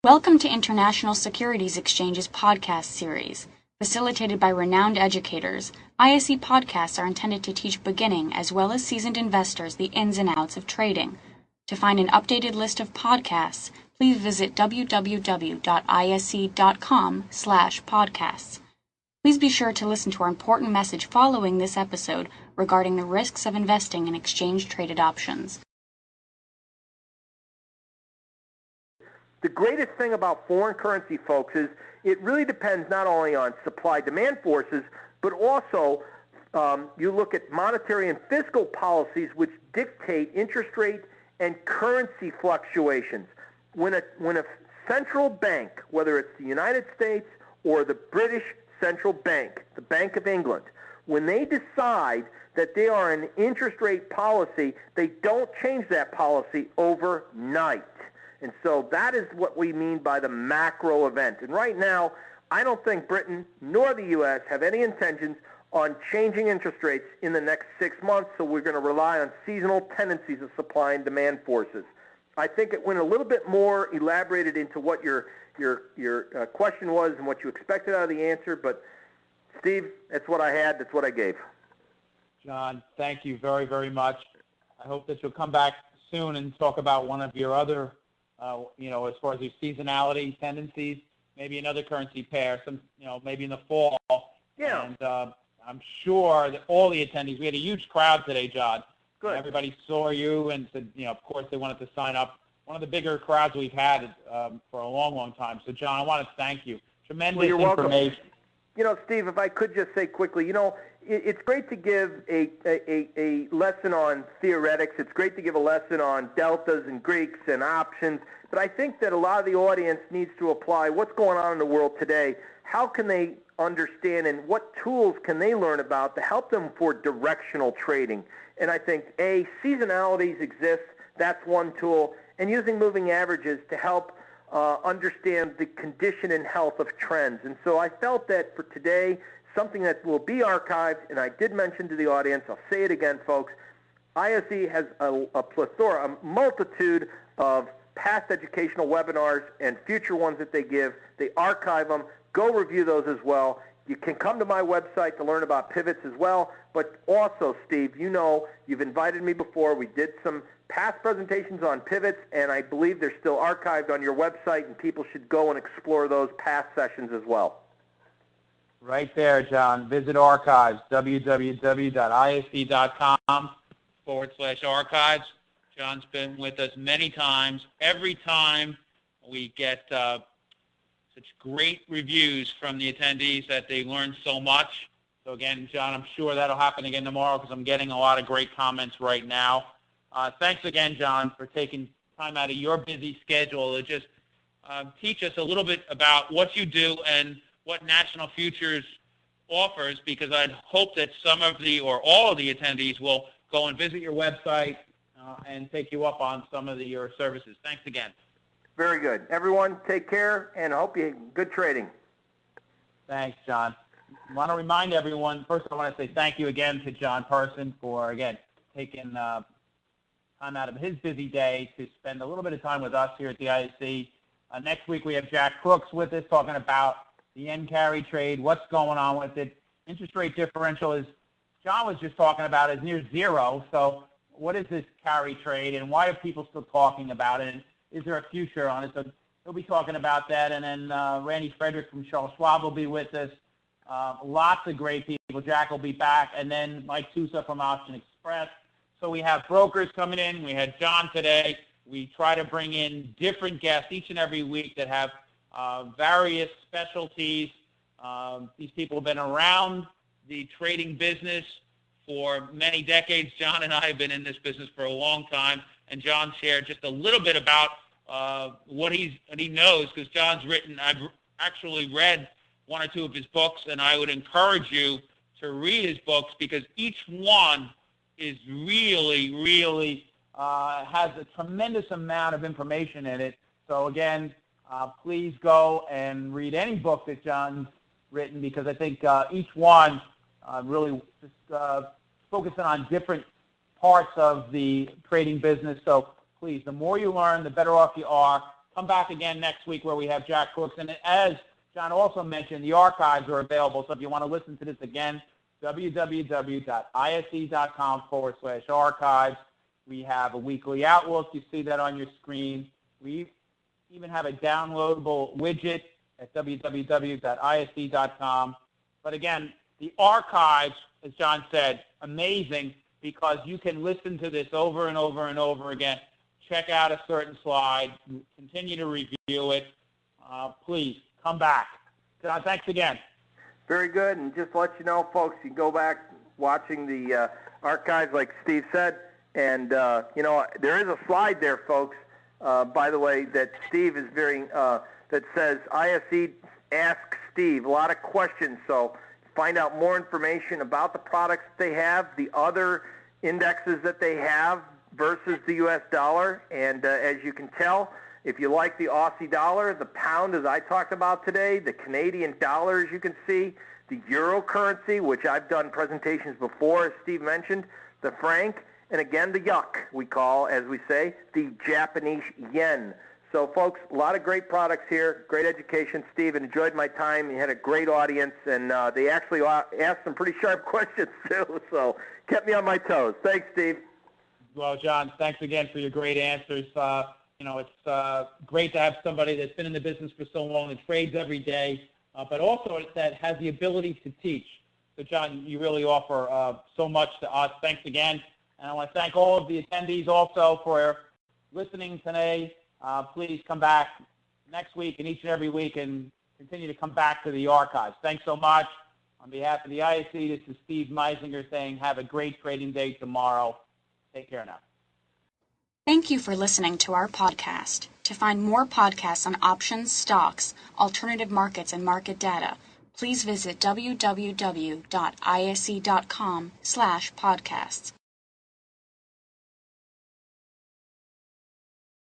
Welcome to International Securities Exchange's podcast series. Facilitated by renowned educators, ISE podcasts are intended to teach beginning as well as seasoned investors the ins and outs of trading. To find an updated list of podcasts, please visit www.ise.com/podcasts. Please be sure to listen to our important message following this episode regarding the risks of investing in exchange-traded options. The greatest thing about foreign currency, folks, is it really depends not only on supply-demand forces, but also you look at monetary and fiscal policies which dictate interest rate and currency fluctuations. When a central bank, whether it's the United States or the British Central Bank, the Bank of England, when they decide that they are an interest rate policy, they don't change that policy overnight. And so that is what we mean by the macro event. And right now, I don't think Britain nor the U.S. have any intentions on changing interest rates in the next 6 months, so we're going to rely on seasonal tendencies of supply and demand forces. I think it went a little bit more elaborated into what your question was and what you expected out of the answer, but Steve, that's what I had, that's what I gave. John, thank you very, very much. I hope that you'll come back soon and talk about one of your other as far as your seasonality tendencies, maybe another currency pair, maybe in the fall. Yeah. And I'm sure that all the attendees, we had a huge crowd today, John. Good. Everybody saw you and said, of course they wanted to sign up. One of the bigger crowds we've had for a long, long time. So, John, I want to thank you. Tremendous information. Welcome. Steve, if I could just say quickly, it's great to give a lesson on theoretics. It's great to give a lesson on deltas and Greeks and options. But I think that a lot of the audience needs to apply what's going on in the world today. How can they understand and what tools can they learn about to help them for directional trading? And I think, seasonalities exist. That's one tool. And using moving averages to help understand the condition and health of trends. And so I felt that for today, something that will be archived, and I did mention to the audience, I'll say it again, folks, ISE has a plethora, a multitude of past educational webinars and future ones that they give. They archive them. Go review those as well. You can come to my website to learn about pivots as well. But also, Steve, you've invited me before. We did some past presentations on pivots, and I believe they're still archived on your website, and people should go and explore those past sessions as well. Right there, John. Visit archives, www.ise.com/archives. John's been with us many times. Every time we get such great reviews from the attendees that they learn so much. So again, John, I'm sure that'll happen again tomorrow because I'm getting a lot of great comments right now. Thanks again, John, for taking time out of your busy schedule to just teach us a little bit about what you do and what National Futures offers, because I'd hope that some of or all of the attendees will go and visit your website and take you up on some of your services. Thanks again. Very good. Everyone, take care, and I hope you have good trading. Thanks, John. I want to remind everyone, first I want to say thank you again to John Person for, again, taking time out of his busy day to spend a little bit of time with us here at the ISE. Next week we have Jack Crooks with us talking about the yen carry trade, what's going on with it. Interest rate differential, as John was just talking about, is near zero. So what is this carry trade, and why are people still talking about it? And is there a future on it? So he'll be talking about that. And then Randy Frederick from Charles Schwab will be with us. Lots of great people. Jack will be back. And then Mike Sousa from Option Express. So we have brokers coming in. We had John today. We try to bring in different guests each and every week that have various specialties. These people have been around the trading business for many decades. John and I have been in this business for a long time, and John shared just a little bit about what he knows, because John's written, I've actually read one or two of his books, and I would encourage you to read his books because each one is really, really has a tremendous amount of information in it. So again, please go and read any book that John's written, because I think each one really just focusing on different parts of the trading business. So please, the more you learn, the better off you are. come back again next week where we have Jack Crooks. And as John also mentioned, the archives are available. So if you want to listen to this again, www.ise.com/archives. We have a weekly outlook. You see that on your screen. We even have a downloadable widget at www.ise.com. But again, the archives, as John said, amazing because you can listen to this over and over and over again. Check out a certain slide, continue to review it. Please come back. John, thanks again. Very good. And just to let you know, folks, you can go back watching the archives like Steve said. And, there is a slide there, folks, by the way, that Steve is that says ISE Ask Steve. A lot of questions. So find out more information about the products they have, the other indexes that they have versus the U.S. dollar. And as you can tell, if you like the Aussie dollar, the pound, as I talked about today, the Canadian dollar, as you can see, the euro currency, which I've done presentations before, as Steve mentioned, the franc, and again, the yuck, we call, as we say, the Japanese yen. So, folks, a lot of great products here, great education. Steve, enjoyed my time. You had a great audience, and they actually asked some pretty sharp questions, too, so kept me on my toes. Thanks, Steve. Well, John, thanks again for your great answers. It's great to have somebody that's been in the business for so long and trades every day, but also that has the ability to teach. So, John, you really offer so much to us. Thanks again. And I want to thank all of the attendees also for listening today. Please come back next week and each and every week and continue to come back to the archives. Thanks so much. On behalf of the ISE, this is Steve Meisinger saying have a great trading day tomorrow. Take care now. Thank you for listening to our podcast. To find more podcasts on options, stocks, alternative markets, and market data, please visit www.ise.com/podcasts.